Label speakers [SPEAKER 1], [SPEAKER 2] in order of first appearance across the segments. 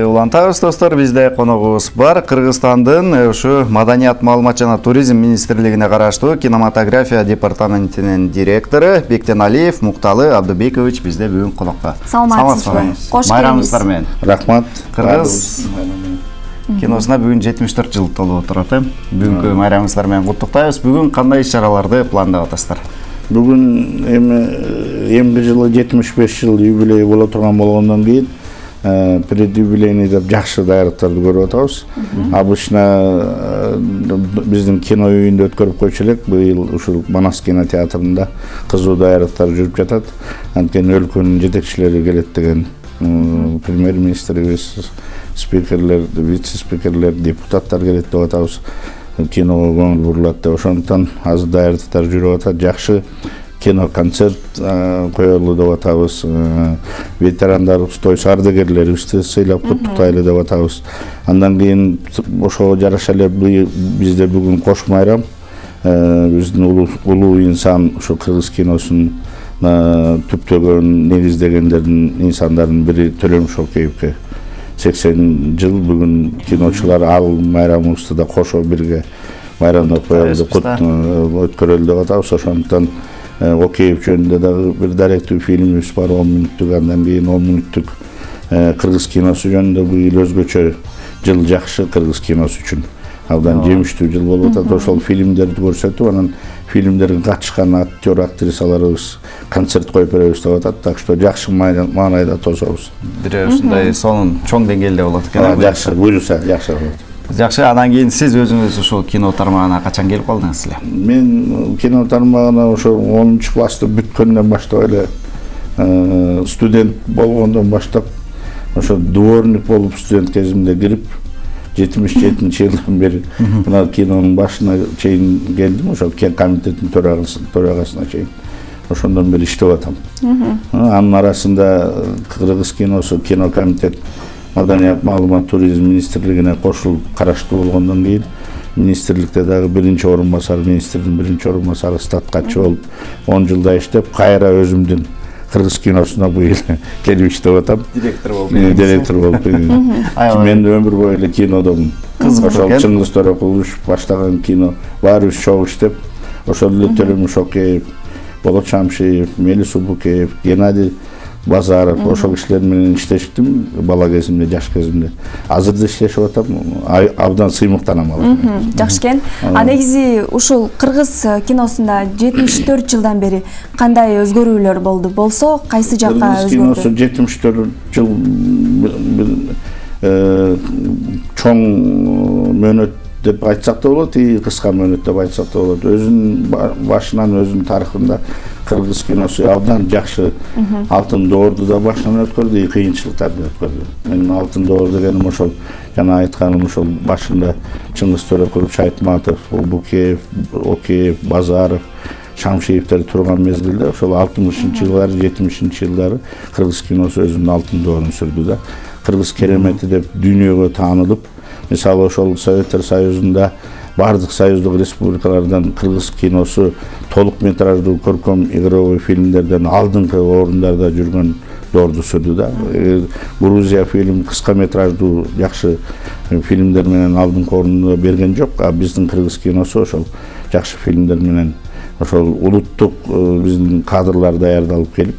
[SPEAKER 1] Улантабыз достор, бизде коногубуз бар. Кыргызстандын ушу Маданият, маалымат жана туризм министрлигине караштуу кинематография департаментинин директору Бектен Алиев Мукталы Абдубекович бизде бүгүн конокто.
[SPEAKER 2] Саламатсызбы? Кош
[SPEAKER 1] келиңиз. Менен.
[SPEAKER 3] Рахмат.
[SPEAKER 1] Кыргыз киносуна бүгүн 74 жыл толуп отурат. Бүгүнкү майрамыңыздар менен куттуктайбыз. Бүгүн кандай иш-чараларды пландап атасыздар?
[SPEAKER 3] Бүгүн эмки жылы 75 жыл юбилей боло турган болгондон кийин предюбилейный деп жакшы даярдыктарды көрүп атабыз. Обычно биздин кино үйүндө өткөрүп койчу элек. Быйыл ушул Манас кинотеатрында кызуу даярдыктар жүрүп жатат. Анткени өлкөнүн жетекчилери келет деген премьер-министрибиз, спикерлер, вице-спикерлер, депутаттар келет деп атабыз. Киного көңүл бурулат деп ошондуктан азыр даярдыктар жүрүп атат. Жакшы кино-концерт коелу деп атабыз. Ветерандарыбыз, тойсо ардагерлерибизди сыйлап куттуктайлы деп атабыз. Андан кийин ошого жараша эле бизде бүгүн кош майрам. Биздин улуу инсан ушу кыргыз киносун түптөгөн негиздегендердин инсандардын бири Төлөм Шокеевке 80 жыл бүгүн киночулар ал майрамыбызды да кошо бирге майрамдап коелу деп өткөрөлү деп атабыз. Ошондуктан Океев жөнүндө дагы бир даректүү фильмибиз бар, 10 мүнөттүк, андан кийин 10 мүнөттүк кыргыз киносу жөнүндө быйыл өзгөчө жыл жакшы кыргыз киносу үчүн. Абдан жемиштүү жыл болуп атат. Ошол фильмдерди көрсөтүп, анан фильмдерге катышкан актер, актрисаларыбыз концерт коюп беребиз деп атат. Так что жакшы маанайда тособуз.
[SPEAKER 1] Бир ушундай сонун чоң деңгээлде болот экен.
[SPEAKER 3] Жакшы, буюрса жакшы болот.
[SPEAKER 1] Жакшы, андан кийин сиз өзүңүз ушул кино тармагына качан келип калдыңыз эле?
[SPEAKER 3] Мен кино тармагына ошо 10 класста бүткөндөн баштап эле студент болгондон баштап ошо дворник болуп студент кезимде кирип 77-жылдан бери мына кинонун башына чейин келдим. Ошо комитеттин төрагасына чейин ошондон бери иштеп атам. Анын арасында кыргыз киносу, кино комитет Маданият, маалымат туризм министрлигине кошулуп караштуу болгондон кийин министрликте дагы биринчи орун басары, министрдин биринчи орун басары статкачы болуп 10 жылдай иштеп, кайра өзүмдүн кыргыз киносуна быйыл келип иштеп атам.
[SPEAKER 1] Директор болуп.
[SPEAKER 3] Мен өмүр бою эле кинодомун. Ошол Чыңгыз Төрөкулович баштаган кино баарыбыз чогуу иштеп, ошол эле Төлөм Шокеев, Болот Шамшиев, Мелис Убукеев, Геннадий Базаров, ошол кишилер менен иштештим бала кезимде, жаш кезимде. Азыр да иштешип атам, абдан сыймыктанам алар.
[SPEAKER 2] Жакшы экен. Негизи ушул кыргыз киносунда 74 жылдан бери кандай өзгөрүүлөр болду? Болсо, кайсы жакка өзгөрдү?
[SPEAKER 3] Кыргыз киносу 74 жыл чоң мөөнөт деп айтсак да болот, кыска мөөнөт деп айтсак да болот. Өзүнүн башынан, өзүнүн тарыхында кыргыз киносу абдан жакшы алтын доорду да башынан өткөрдү, кыйынчылыктарды өткөрдү. Мен алтын доор дегеним ошол жана айтканым ошол башында Чыңгыз Төрөкулович, Айтматов, Убукеев, Океев, Базаров, Шамшиевтер турган мезгилде ошол 60-жылдары, 70-жылдары кыргыз киносу өзүнүн алтын доорун сүрдү да. Кыргыз керемети деп дүйнөгө таанылып, мисалы ошол Советтер Союзунда бардык союздук республикалардан кыргыз киносу толук метраждуу көркөм игровой фильмдерден алдыңкы орундарда жүргөн доорду сүрдү да. Грузия фильм кыска метраждуу жакшы фильмдер менен алдыңкы орунду берген жок, а биздин кыргыз киносу ошол жакшы фильмдер менен ошол улуттук биздин кадрлар даярдалып келип,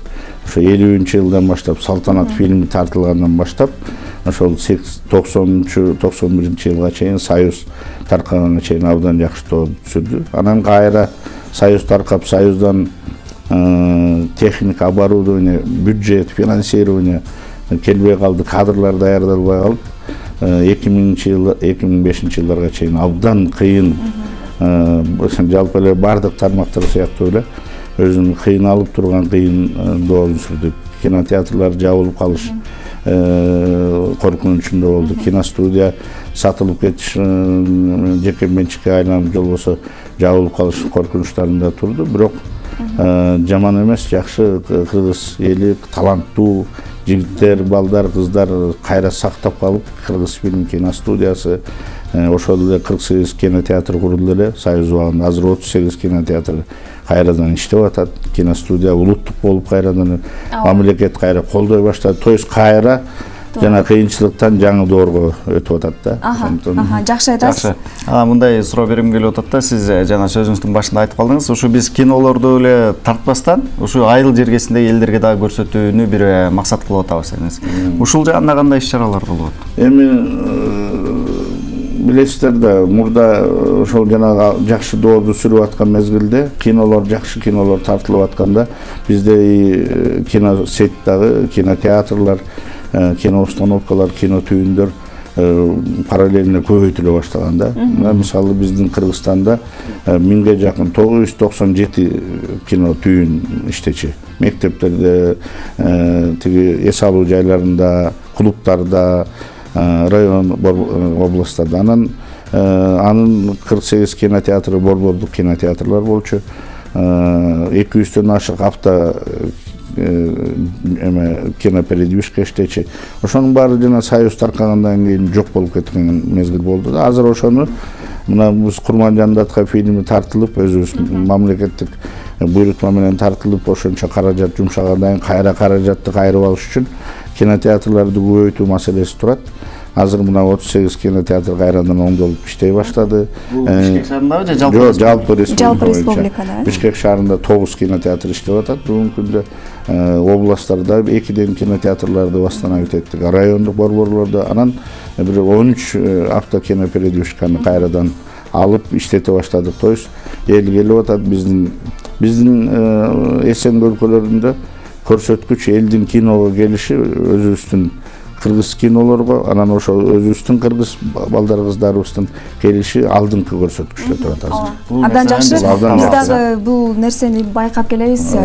[SPEAKER 3] ошо 50-жылдан баштап Салтанат фильми тартылгандан баштап ошол 90-91-жылга чейин Союз таркаганга чейин абдан жакшы доорду сүрдү. Анан кайра Союз таркап, Союздан техника, оборудование, бюджет, финансирование келбей калды, кадрлар даярдалбай калып, 2000-2005-жылдарга чейин абдан кыйын, жалпы эле бардык тармактар сыяктуу эле өзүнүн кыйналып турган кыйын доорун сүрдү. Кинотеатрлар жабылып калыш коркунучунда болду. Киностудия сатылып кетиш, жеке менчикке айланып болбосо жабылып калыш коркунучтарында турду. Бирок жаман эмес, жакшы кыргыз эли таланттуу жигиттер, балдар, кыздар кайра сактап калып, кыргыз фильм киностудиясы, ошол эле 48 кинотеатр курулду эле Союз убагында. Азыр 38 кинотеатр кайрадан иштеп атат. Киностудия улуттук болуп кайрадан мамлекет кайра колдой баштады. То есть кайра жана кыйынчылыктан жаңы доорго өтүп атат да.
[SPEAKER 2] Жакшы айтасыз.
[SPEAKER 1] Мындай суроо бергим келип атат да, сиз жана сөзүңүздүн башында айтып калдыңыз, ушу биз кинолорду эле тартпастан ушу айыл жергесиндеги элдерге дагы көрсөтүүнү бир максат кылып атабыз деңиз. Ушул жагында кандай иш-чаралар болот?
[SPEAKER 3] Эми билесиздер да, мурда ошол жанагы жакшы доорду сүрүп аткан мезгилде жакшы кинолор тартылып атканда бизде кино сет дагы, кинотеатрлар, кино установкалар, кино түйүндөр параллельно көбөйтүлө баштаган да. Мисалы биздин Кыргызстанда 1000ге жакын 997 кино түйүн иштечи. Мектептерде, тиги эс алуу жайларында, клубтарда, район областтарда. Анын 48 кинотеатры борбордук кинотеатрлар болчу. 200-төн ашык авто кинопередвижка иштечи. Ошонун баары жана союз таркагандан кийин жок болуп кеткен мезгил болду да. Азыр ошону мына биз Курманжандатка фильми тартылып, өзүбүз мамлекеттик буйрутма менен тартылып, ошончо каражат жумшагандан кийин каражатты кайрып алыш үчүн кинотеатрларды көбөйтүү маселеси турат. Азыр мына 38 кинотеатр кайрадан оңдолуп иштей баштады.
[SPEAKER 1] Бишкек шаарындабы же
[SPEAKER 3] жалпы
[SPEAKER 2] республикада?
[SPEAKER 3] Бишкек шаарында 9 кинотеатр иштеп атат. Бүгүнкү күндө областтарда 2 кинотеатрларды восстановить эттик. Райондук борборлордо анан бир 13 авто кинопередвижканы кайрадан алып иштете баштадык. То есть эл келип атат, биздин эсен өлкөлөрүндө көрсөткүч элдин киного келиши өзүбүздүн кыргыз кинолорго, анан ошо өзүбүздүн кыргыз балдар кыздарыбыздын келиши алдыңкы көрсөткүчтө турат азыр.
[SPEAKER 2] Абдан жакшы. Биз дагы бул нерсени байкап келебиз,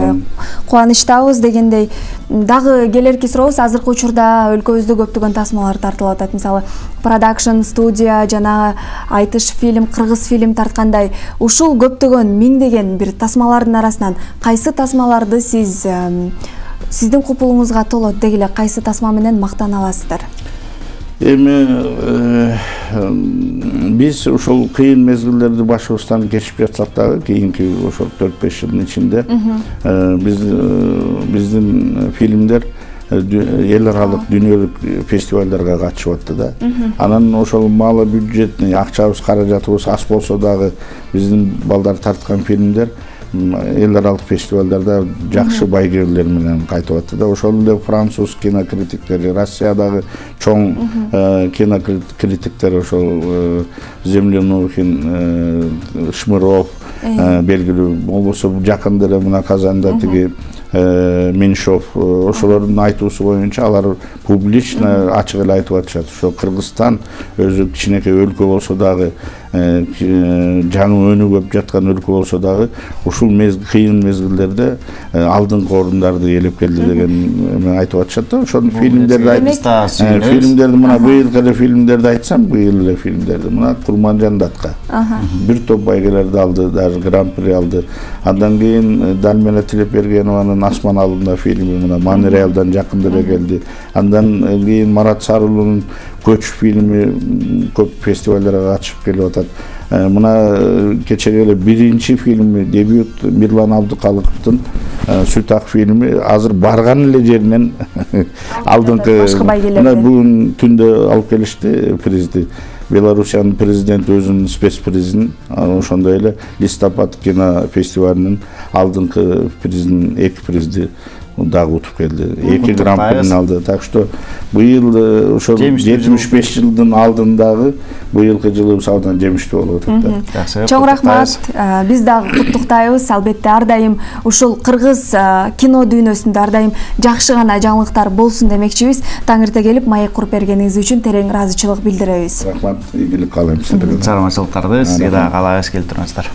[SPEAKER 2] кубанычтабыз дегендей. Дагы келерки сурообуз, азыркы учурда өлкөбүздө көптөгөн тасмалар тартылып атат. Мисалы, продакшн студия жана айтыш фильм, кыргыз фильм тарткандай. Ушул көптөгөн миңдеген бир тасмалардын арасынан кайсы тасмаларды сиздин купулуңузга толот дегиле, кайсы тасма менен мактана аласыздар?
[SPEAKER 3] Эми биз ушул кыйын мезгилдерди башыбыздан кечип жатсак дагы, кийинки ошол 4-5 жылдын ичинде биздин фильмдер эл аралык дүйнөлүк фестивалдарга катышып атты да. Анан ошол малы бюджетный акчабыз, каражатыбыз аз болсо дагы биздин балдар тарткан фильмдер эл аралык фестивалдарда жакшы байгелер менен кайтып атты да. Ошол эле француз кинокритиктери, Россиядагы чоң кинокритиктер, ошол Землянухин, Шмыров белгилүү болбосо, жакында эле мына Казанда тиги Меньшов, ошолордун айтуусу боюнча алар публично ачык эле айтып атышат. Ошо Кыргызстан өзү кичинекей өлкө болсо дагы, жаңы өнү көп жаткан өлкө болсо дагы, ушул кыйын мезгилдерде алдыңкы орундарды ээлеп келди деген айтып атышат да. Ошол фильмдерди мына быйылкы эле фильмдерди айтсам, быйыл эле фильмдерди мына Курманжандатка бир топ байгелерди алды, даже гран-при алды. Андан кийин Далмена Тилепбергенованын Асман алдында фильми мына Монреалдан жакында эле келди. Андан кийин Марат Сарылуунун Көч фильми көп фестивалдарга катышып келип атат. Мына кечеге эле биринчи фильми, дебют Мирлан Абдыкалыковдун Сүт ак фильми азыр барган эле жеринен алдыңкы мына бүгүн түндө алып келишти призди. Белоруссиянын президенти өзүнүн спецпризин, ошондой эле Листопад кино фестивалынын алдыңкы призин, 2 призди дагы утуп келди. 2 гран-прини алды. Так что быйыл ошол 75 жылдын алдындагы быйылкы жылы абдан жемиштүү болуп атат.
[SPEAKER 2] Чоң рахмат. Биз дагы куттуктайбыз. Албетте ар дайым ушул кыргыз кино дүйнөсүндө ар дайым жакшы гана жаңылыктар болсун демекчибиз. Таңырта келип маек куруп бергениңиз үчүн терең ыраазычылык билдиребиз.
[SPEAKER 3] Рахмат. Ийгилик каалайм сиздерге.
[SPEAKER 1] Чармачылыктарды сизге дагы каалайбыз, келип туруңуздар.